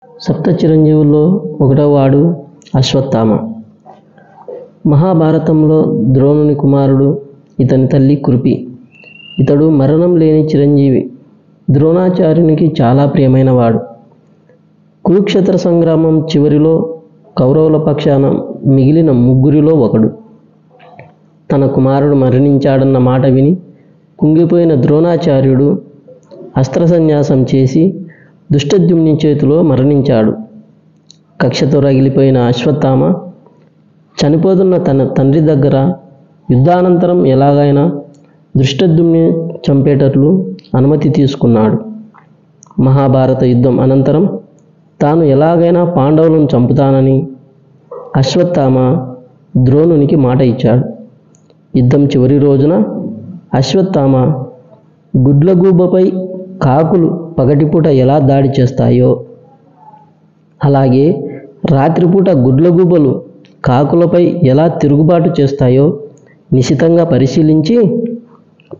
సప్త చిరంజీవుల్లో ఒకటవ వాడు అశ్వత్థామ. మహాభారతంలో ద్రోణుని కుమారుడు. ఇతని తల్లి కురుపి. ఇతడు మరణం లేని చిరంజీవి. ద్రోణాచార్యునికి చాలా ప్రియమైన వాడు. కురుక్షేత్ర సంగ్రామం చివరిలో కౌరవుల పక్షాన మిగిలిన ముగ్గురిలో ఒకడు. తన కుమారుడు మరణించాడన్న మాట విని కుంగిపోయిన ద్రోణాచార్యుడు అస్త్ర సన్యాసం చేసి దుష్టద్యుమ్ని చేతిలో మరణించాడు. కక్షతో రగిలిపోయిన అశ్వత్థామ చనిపోతున్న తన తండ్రి దగ్గర యుద్ధానంతరం ఎలాగైనా ధృష్టద్యుమ్ని చంపేటట్లు అనుమతి తీసుకున్నాడు. మహాభారత యుద్ధం అనంతరం తాను ఎలాగైనా పాండవులను చంపుతానని అశ్వత్థామ ద్రోణునికి మాట ఇచ్చాడు. యుద్ధం చివరి రోజున అశ్వత్థామ గుడ్లగూబపై కాకులు పగటిపూట ఎలా దాడి చేస్తాయో అలాగే రాత్రిపూట గుడ్లగూబలు కాకులపై ఎలా తిరుగుబాటు చేస్తాయో నిశితంగా పరిశీలించి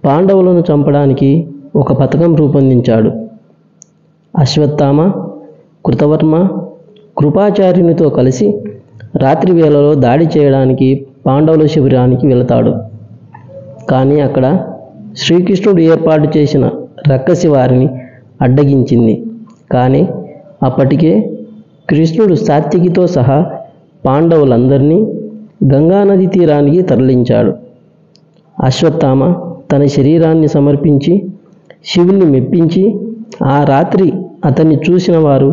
పాండవులను చంపడానికి ఒక పథకం రూపొందించాడు. అశ్వత్థామ కృతవర్మ కృపాచార్యునితో కలిసి రాత్రి వేళలో దాడి చేయడానికి పాండవుల శిబిరానికి వెళతాడు. కానీ అక్కడ శ్రీకృష్ణుడు ఏర్పాటు చేసిన రక్కసి వారిని అడ్డగించింది. కానీ అప్పటికే కృష్ణుడు సాత్యకితో సహా పాండవులందరినీ గంగానది తీరానికి తరలించాడు. అశ్వత్థామ తన శరీరాన్ని సమర్పించి శివుణ్ణి మెప్పించి ఆ రాత్రి అతన్ని చూసిన వారు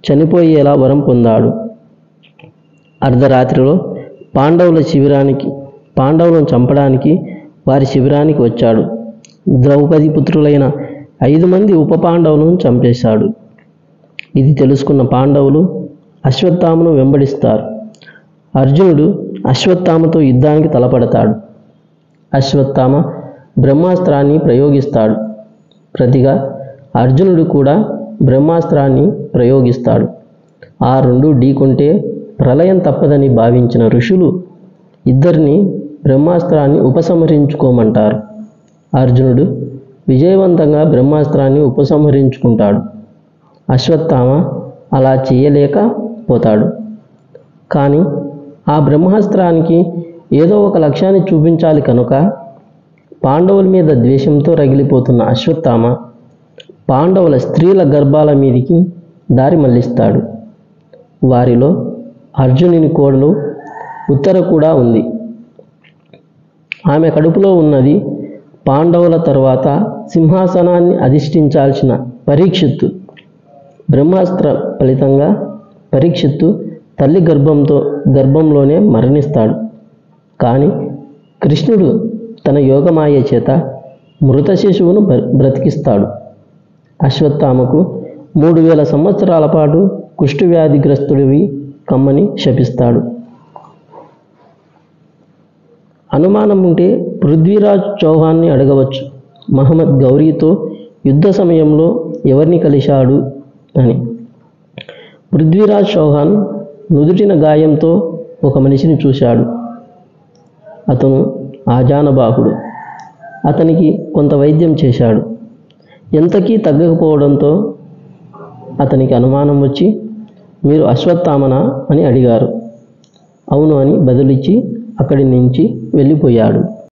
చనిపోయేలా వరం పొందాడు. అర్ధరాత్రిలో పాండవులను చంపడానికి వారి శిబిరానికి వచ్చాడు. ద్రౌపది పుత్రులైన 5 మంది ఉప పాండవులను చంపేశాడు. ఇది తెలుసుకున్న పాండవులు అశ్వత్థామను వెంబడిస్తారు. అర్జునుడు అశ్వత్థామతో యుద్ధానికి తలపడతాడు. అశ్వత్థామ బ్రహ్మాస్త్రాన్ని ప్రయోగిస్తాడు. ప్రతిగా అర్జునుడు కూడా బ్రహ్మాస్త్రాన్ని ప్రయోగిస్తాడు. ఆ రెండు ఢీకొంటే ప్రళయం తప్పదని భావించిన ఋషులు ఇద్దరిని బ్రహ్మాస్త్రాన్ని ఉపసంహరించుకోమంటారు. అర్జునుడు విజయవంతంగా బ్రహ్మాస్త్రాన్ని ఉపసంహరించుకుంటాడు. అశ్వత్థామ అలా చేయలేకపోతాడు. కానీ ఆ బ్రహ్మాస్త్రానికి ఏదో ఒక లక్ష్యాన్ని చూపించాలి కనుక పాండవుల మీద ద్వేషంతో రగిలిపోతున్న అశ్వత్థామ పాండవుల స్త్రీల గర్భాల మీదికి దారి మళ్లిస్తాడు. వారిలో అర్జునుని కోడలు ఉత్తర కూడా ఉంది. ఆమె కడుపులో ఉన్నది పాండవుల తర్వాత సింహాసనాన్ని అధిష్ఠించాల్సిన పరీక్షిత్తు. బ్రహ్మాస్త్ర ఫలితంగా పరీక్షిత్తు తల్లి గర్భంలోనే మరణిస్తాడు. కానీ కృష్ణుడు తన యోగమాయ చేత మృత శిశువును బ్రతికిస్తాడు. అశ్వత్థామకు 3000 సంవత్సరాల పాటు కుష్ఠవ్యాధిగ్రస్తుడివి కమ్మని శపిస్తాడు. అనుమానం ఉంటే పృథ్వీరాజ్ చౌహాన్ని అడగవచ్చు, మహమ్మద్ గౌరీతో యుద్ధ సమయంలో ఎవరిని కలిశాడు అని. పృథ్వీరాజ్ చౌహాన్ నుదుటిన గాయంతో ఒక మనిషిని చూశాడు. అతను ఆజానబాహుడు. అతనికి కొంత వైద్యం చేశాడు. ఎంతకీ తగ్గకపోవడంతో అతనికి అనుమానం వచ్చి, మీరు అశ్వత్థామనా అని అడిగారు. అవును అని బదులిచ్చి అక్కడి నుంచి వెళ్ళిపోయాడు.